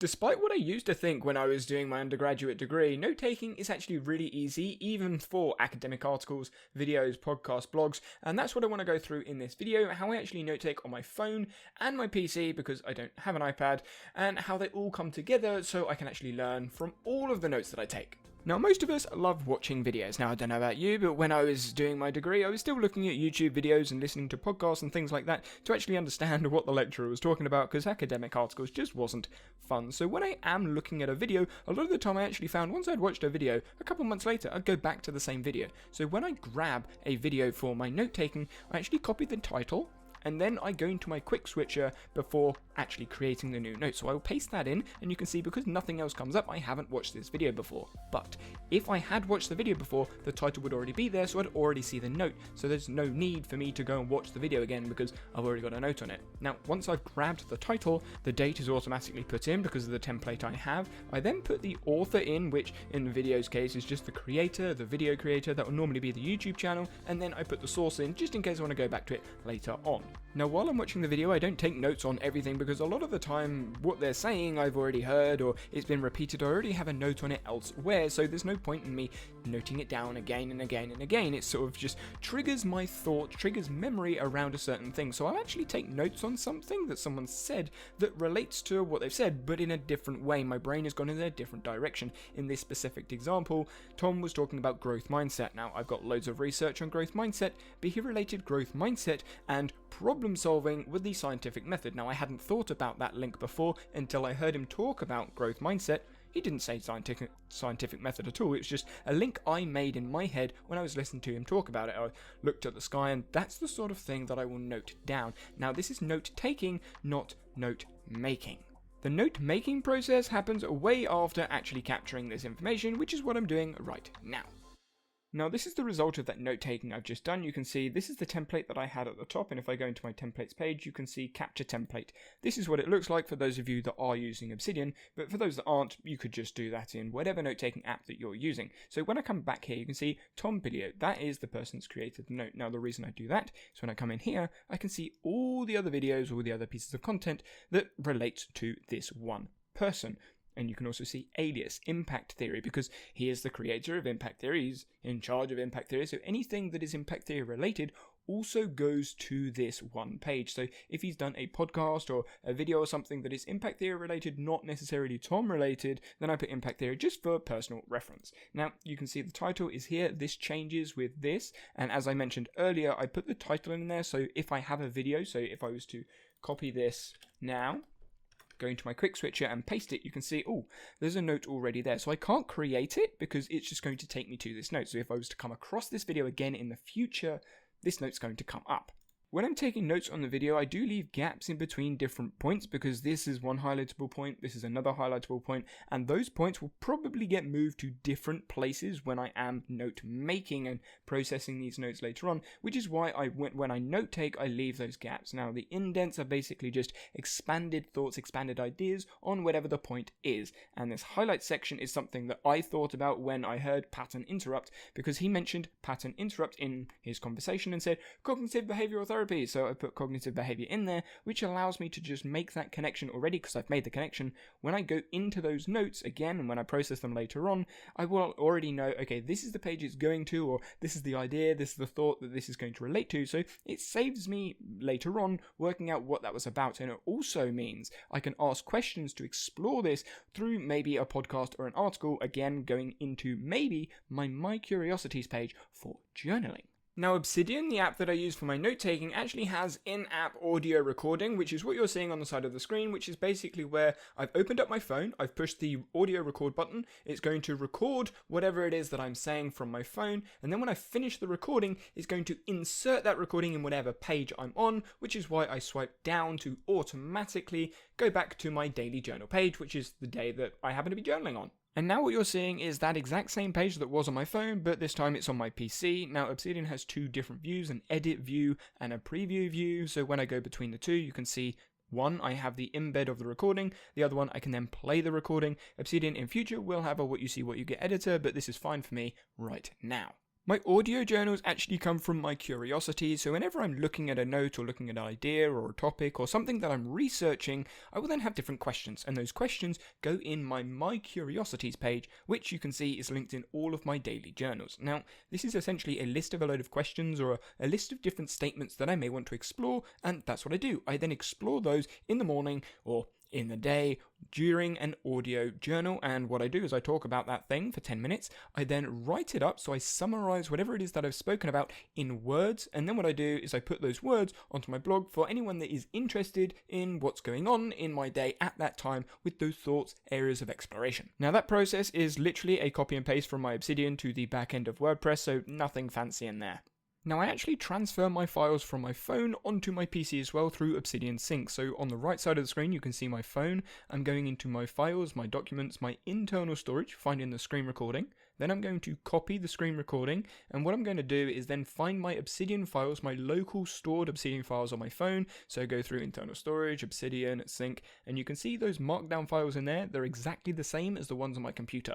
Despite what I used to think when I was doing my undergraduate degree, note-taking is actually really easy, even for academic articles, videos, podcasts, blogs, and that's what I want to go through in this video, how I actually note-take on my phone and my PC, because I don't have an iPad, and how they all come together so I can actually learn from all of the notes that I take. Now, most of us love watching videos. Now, I don't know about you, but when I was doing my degree, I was still looking at YouTube videos and listening to podcasts and things like that to actually understand what the lecturer was talking about, because academic articles just wasn't fun. So when I am looking at a video, a lot of the time I actually found once I'd watched a video, a couple months later, I'd go back to the same video. So when I grab a video for my note-taking, I actually copy the title, and then I go into my quick switcher before actually creating the new note. So I will paste that in, and you can see because nothing else comes up, I haven't watched this video before. But if I had watched the video before, the title would already be there, so I'd already see the note. So there's no need for me to go and watch the video again because I've already got a note on it. Now, once I've grabbed the title, the date is automatically put in because of the template I have. I then put the author in, which in the video's case is just the creator, the video creator. That will normally be the YouTube channel. And then I put the source in just in case I want to go back to it later on. Now, while I'm watching the video, I don't take notes on everything because a lot of the time what they're saying I've already heard or it's been repeated. I already have a note on it elsewhere, so there's no point in me noting it down again and again and again. It sort of just triggers my thought, triggers memory around a certain thing. So I'll actually take notes on something that someone said that relates to what they've said, but in a different way. My brain has gone in a different direction. In this specific example, Tom was talking about growth mindset. Now, I've got loads of research on growth mindset, but he related growth mindset and problem solving with the scientific method. Now, I hadn't thought about that link before until I heard him talk about growth mindset. He didn't say scientific method at all. It was just a link I made in my head when I was listening to him talk about it. I looked at the sky, and that's the sort of thing that I will note down. Now, this is note taking, not note making. The note making process happens way after actually capturing this information, which is what I'm doing right now. Now, this is the result of that note-taking I've just done. You can see this is the template that I had at the top, and if I go into my templates page, you can see capture template. This is what it looks like for those of you that are using Obsidian, but for those that aren't, you could just do that in whatever note-taking app that you're using. So when I come back here, you can see Tom Video. That is the person that's created the note. Now, the reason I do that is when I come in here, I can see all the other videos, all the other pieces of content that relate to this one person. And you can also see alias, impact theory, because he is the creator of impact theory. He's in charge of impact theory. So anything that is impact theory related also goes to this one page. So if he's done a podcast or a video or something that is impact theory related, not necessarily Tom related, then I put impact theory just for personal reference. Now, you can see the title is here. This changes with this. And as I mentioned earlier, I put the title in there. So if I have a video, so if I was to copy this now, go into my quick switcher and paste it, you can see, oh, there's a note already there. So I can't create it because it's just going to take me to this note. So if I was to come across this video again in the future, this note's going to come up. When I'm taking notes on the video, I do leave gaps in between different points because this is one highlightable point, this is another highlightable point, and those points will probably get moved to different places when I am note making and processing these notes later on, which is why when I note take, I leave those gaps. Now, the indents are basically just expanded thoughts, expanded ideas on whatever the point is, and this highlight section is something that I thought about when I heard pattern interrupt, because he mentioned pattern interrupt in his conversation and said cognitive behavioral therapy. So I put cognitive behavior in there, which allows me to just make that connection already because I've made the connection. When I go into those notes again, and when I process them later on, I will already know, okay, this is the page it's going to, or this is the idea, this is the thought that this is going to relate to. So it saves me later on working out what that was about. And it also means I can ask questions to explore this through maybe a podcast or an article, again, going into maybe my Curiosities page for journaling. Now, Obsidian, the app that I use for my note-taking, actually has in-app audio recording, which is what you're seeing on the side of the screen, which is basically where I've opened up my phone, I've pushed the audio record button, it's going to record whatever it is that I'm saying from my phone, and then when I finish the recording, it's going to insert that recording in whatever page I'm on, which is why I swipe down to automatically go back to my daily journal page, which is the day that I happen to be journaling on. And now what you're seeing is that exact same page that was on my phone, but this time it's on my PC. Now, Obsidian has two different views, an edit view and a preview view. So when I go between the two, you can see one, I have the embed of the recording. The other one, I can then play the recording. Obsidian in future will have a what you see, what you get editor, but this is fine for me right now. My audio journals actually come from my curiosity, so whenever I'm looking at a note or looking at an idea or a topic or something that I'm researching, I will then have different questions, and those questions go in my Curiosities page, which you can see is linked in all of my daily journals. Now, this is essentially a list of a load of questions or a list of different statements that I may want to explore, and that's what I do. I then explore those in the morning or in the day during an audio journal, and what I do is I talk about that thing for 10 minutes. I then write it up, so I summarize whatever it is that I've spoken about in words, and then what I do is I put those words onto my blog for anyone that is interested in what's going on in my day at that time with those thoughts, areas of exploration. Now, that process is literally a copy and paste from my Obsidian to the back end of WordPress, so nothing fancy in there. Now, I actually transfer my files from my phone onto my PC as well through Obsidian Sync. So on the right side of the screen, you can see my phone. I'm going into my files, my documents, my internal storage, finding the screen recording. Then I'm going to copy the screen recording. And what I'm going to do is then find my Obsidian files, my local stored Obsidian files on my phone. So go through internal storage, Obsidian, Sync, and you can see those markdown files in there. They're exactly the same as the ones on my computer.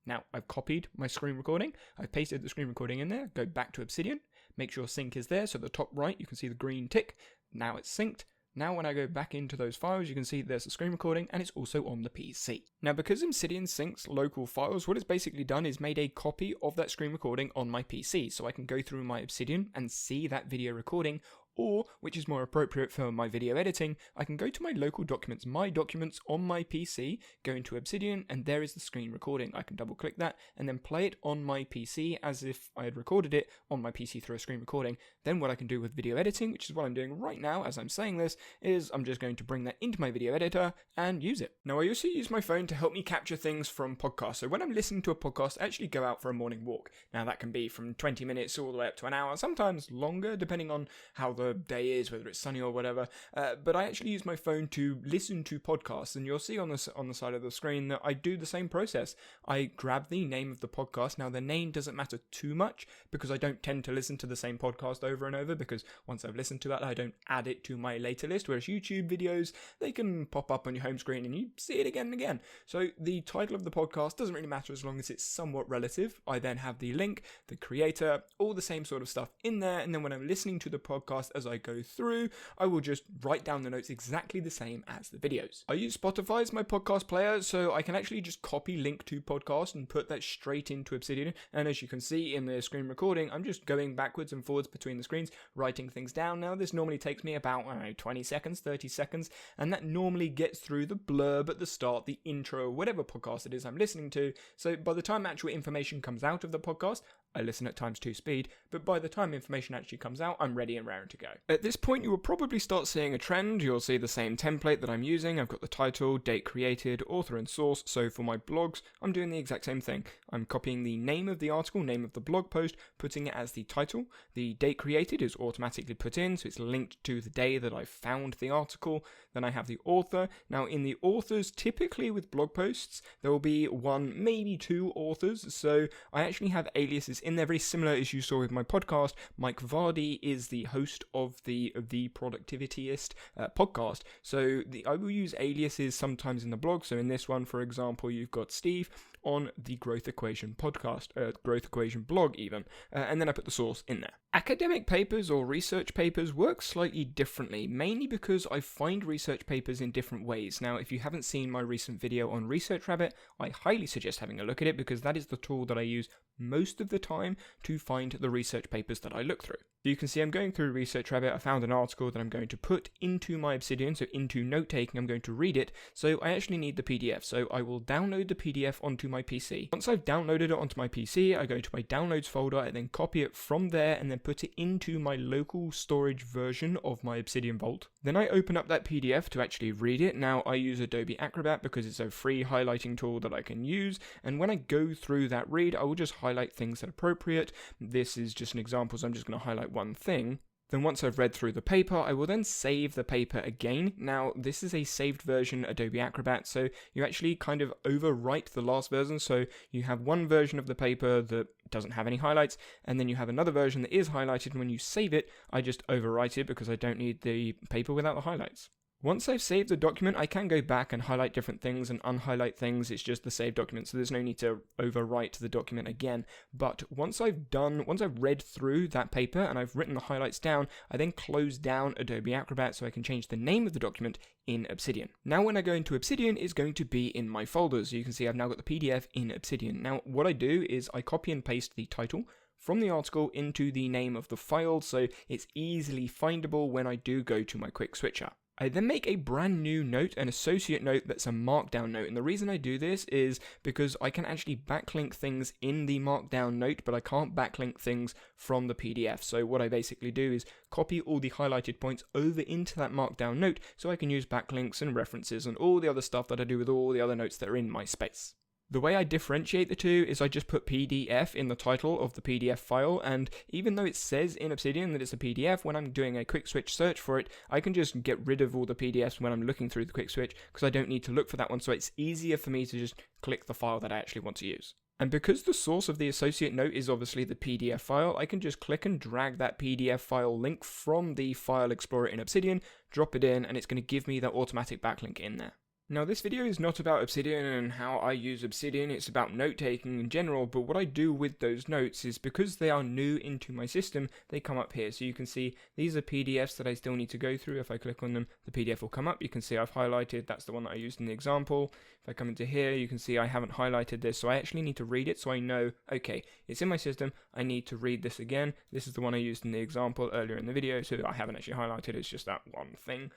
Now, I've copied my screen recording, I've pasted the screen recording in there, go back to Obsidian, make sure sync is there, so at the top right you can see the green tick, now it's synced. Now when I go back into those files, you can see there's a screen recording and it's also on the PC. Now, because Obsidian syncs local files, what it's basically done is made a copy of that screen recording on my PC, so I can go through my Obsidian and see that video recording. Or, which is more appropriate for my video editing, I can go to my local documents, my documents on my PC, go into Obsidian, and there is the screen recording. I can double click that and then play it on my PC as if I had recorded it on my PC through a screen recording. Then what I can do with video editing, which is what I'm doing right now as I'm saying this, is I'm just going to bring that into my video editor and use it. Now, I also use my phone to help me capture things from podcasts. So when I'm listening to a podcast, I actually go out for a morning walk. Now, that can be from 20 minutes all the way up to an hour, sometimes longer, depending on how the day is, whether it's sunny or whatever, but I actually use my phone to listen to podcasts, and you'll see on the side of the screen that I do the same process. I grab the name of the podcast. Now, the name doesn't matter too much because I don't tend to listen to the same podcast over and over, because once I've listened to that, I don't add it to my later list, whereas YouTube videos, they can pop up on your home screen and you see it again and again. So the title of the podcast doesn't really matter as long as it's somewhat relative. I then have the link, the creator, all the same sort of stuff in there, and then when I'm listening to the podcast as I go through, I will just write down the notes exactly the same as the videos. I use Spotify as my podcast player, so I can actually just copy link to podcast and put that straight into Obsidian. And as you can see in the screen recording, I'm just going backwards and forwards between the screens, writing things down. Now, this normally takes me about, 20 seconds, 30 seconds, and that normally gets through the blurb at the start, the intro, whatever podcast it is I'm listening to. So by the time actual information comes out of the podcast, I listen at times 2 speed, but by the time information actually comes out, I'm ready and raring to go. At this point, you will probably start seeing a trend. You'll see the same template that I'm using. I've got the title, date created, author and source. So for my blogs, I'm doing the exact same thing. I'm copying the name of the article, name of the blog post, putting it as the title. The date created is automatically put in, so it's linked to the day that I found the article. Then I have the author. Now, in the authors, typically with blog posts, there will be 1, maybe 2 authors. So I actually have aliases in there, very similar as you saw with my podcast. Mike Vardy is the host of the Productivityist podcast. So I will use aliases sometimes in the blog. So in this one, for example, you've got Steve on the Growth Equation podcast, Growth Equation blog even, and then I put the source in there. Academic papers or research papers work slightly differently, mainly because I find research papers in different ways. Now, if you haven't seen my recent video on Research Rabbit, I highly suggest having a look at it because that is the tool that I use most of the time to find the research papers that I look through. So you can see I'm going through Research Rabbit. I found an article that I'm going to put into my Obsidian, so into note-taking. I'm going to read it, so I actually need the PDF. So I will download the PDF onto my PC. Once I've downloaded it onto my PC, I go to my downloads folder, I then copy it from there and then put it into my local storage version of my Obsidian Vault. Then I open up that PDF to actually read it. Now, I use Adobe Acrobat because it's a free highlighting tool that I can use, and when I go through that read, I will just highlight things that are appropriate. This is just an example, so I'm just going to highlight one thing. Then once I've read through the paper, I will then save the paper again. Now, this is a saved version Adobe Acrobat, so you actually kind of overwrite the last version. So you have one version of the paper that doesn't have any highlights, and then you have another version that is highlighted, and when you save it, I just overwrite it because I don't need the paper without the highlights. Once I've saved the document, I can go back and highlight different things and unhighlight things. It's just the saved document, so there's no need to overwrite the document again. But once I've read through that paper and I've written the highlights down, I then close down Adobe Acrobat so I can change the name of the document in Obsidian. Now when I go into Obsidian, it's going to be in my folders. So you can see I've now got the PDF in Obsidian. Now what I do is I copy and paste the title from the article into the name of the file, so it's easily findable when I do go to my quick switcher. I then make a brand new note, an associate note that's a markdown note, and the reason I do this is because I can actually backlink things in the markdown note, but I can't backlink things from the PDF. So what I basically do is copy all the highlighted points over into that markdown note so I can use backlinks and references and all the other stuff that I do with all the other notes that are in my space. The way I differentiate the two is I just put PDF in the title of the PDF file, and even though it says in Obsidian that it's a PDF, when I'm doing a quick switch search for it, I can just get rid of all the PDFs when I'm looking through the quick switch because I don't need to look for that one, so it's easier for me to just click the file that I actually want to use. And because the source of the associate note is obviously the PDF file, I can just click and drag that PDF file link from the File Explorer in Obsidian, drop it in, and it's going to give me that automatic backlink in there. Now this video is not about Obsidian and how I use Obsidian, it's about note-taking in general, but what I do with those notes is because they are new into my system, they come up here. So you can see these are PDFs that I still need to go through. If I click on them, the PDF will come up. You can see I've highlighted, that's the one that I used in the example. If I come into here, you can see I haven't highlighted this, so I actually need to read it so I know, okay, it's in my system, I need to read this again. This is the one I used in the example earlier in the video, so I haven't actually highlighted, it's just that one thing.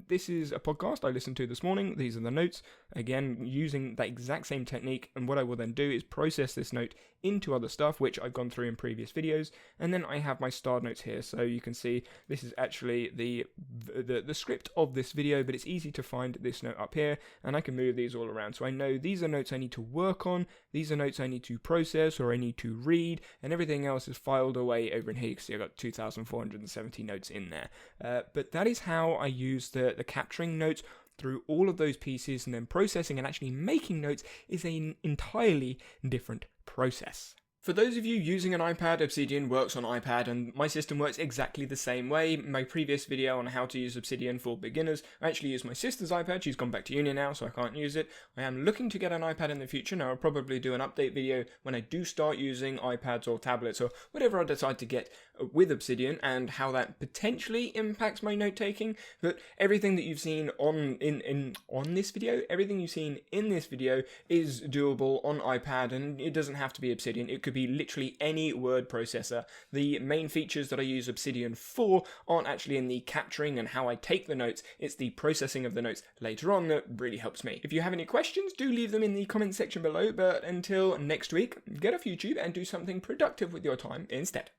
This is a podcast I listened to this morning. These are the notes, again using that exact same technique, and what I will then do is process this note into other stuff which I've gone through in previous videos, and then I have my starred notes here. So you can see this is actually the script of this video, but it's easy to find this note up here, and I can move these all around. So I know these are notes I need to work on, these are notes I need to process or I need to read, and everything else is filed away over in here. You can see I've got 2,470 notes in there. But that is how I use the capturing notes through all of those pieces, and then processing and actually making notes is an entirely different process. For those of you using an iPad, Obsidian works on iPad, and my system works exactly the same way. My previous video on how to use Obsidian for beginners, I actually used my sister's iPad. She's gone back to uni now, so I can't use it. I am looking to get an iPad in the future. Now, I'll probably do an update video when I do start using iPads or tablets or whatever I decide to get with Obsidian, and how that potentially impacts my note-taking. But everything that you've seen on this video, everything you've seen in this video is doable on iPad, and it doesn't have to be Obsidian. It could be literally any word processor. The main features that I use Obsidian for aren't actually in the capturing and how I take the notes, it's the processing of the notes later on that really helps me. If you have any questions, do leave them in the comment section below, but until next week, get off YouTube and do something productive with your time instead.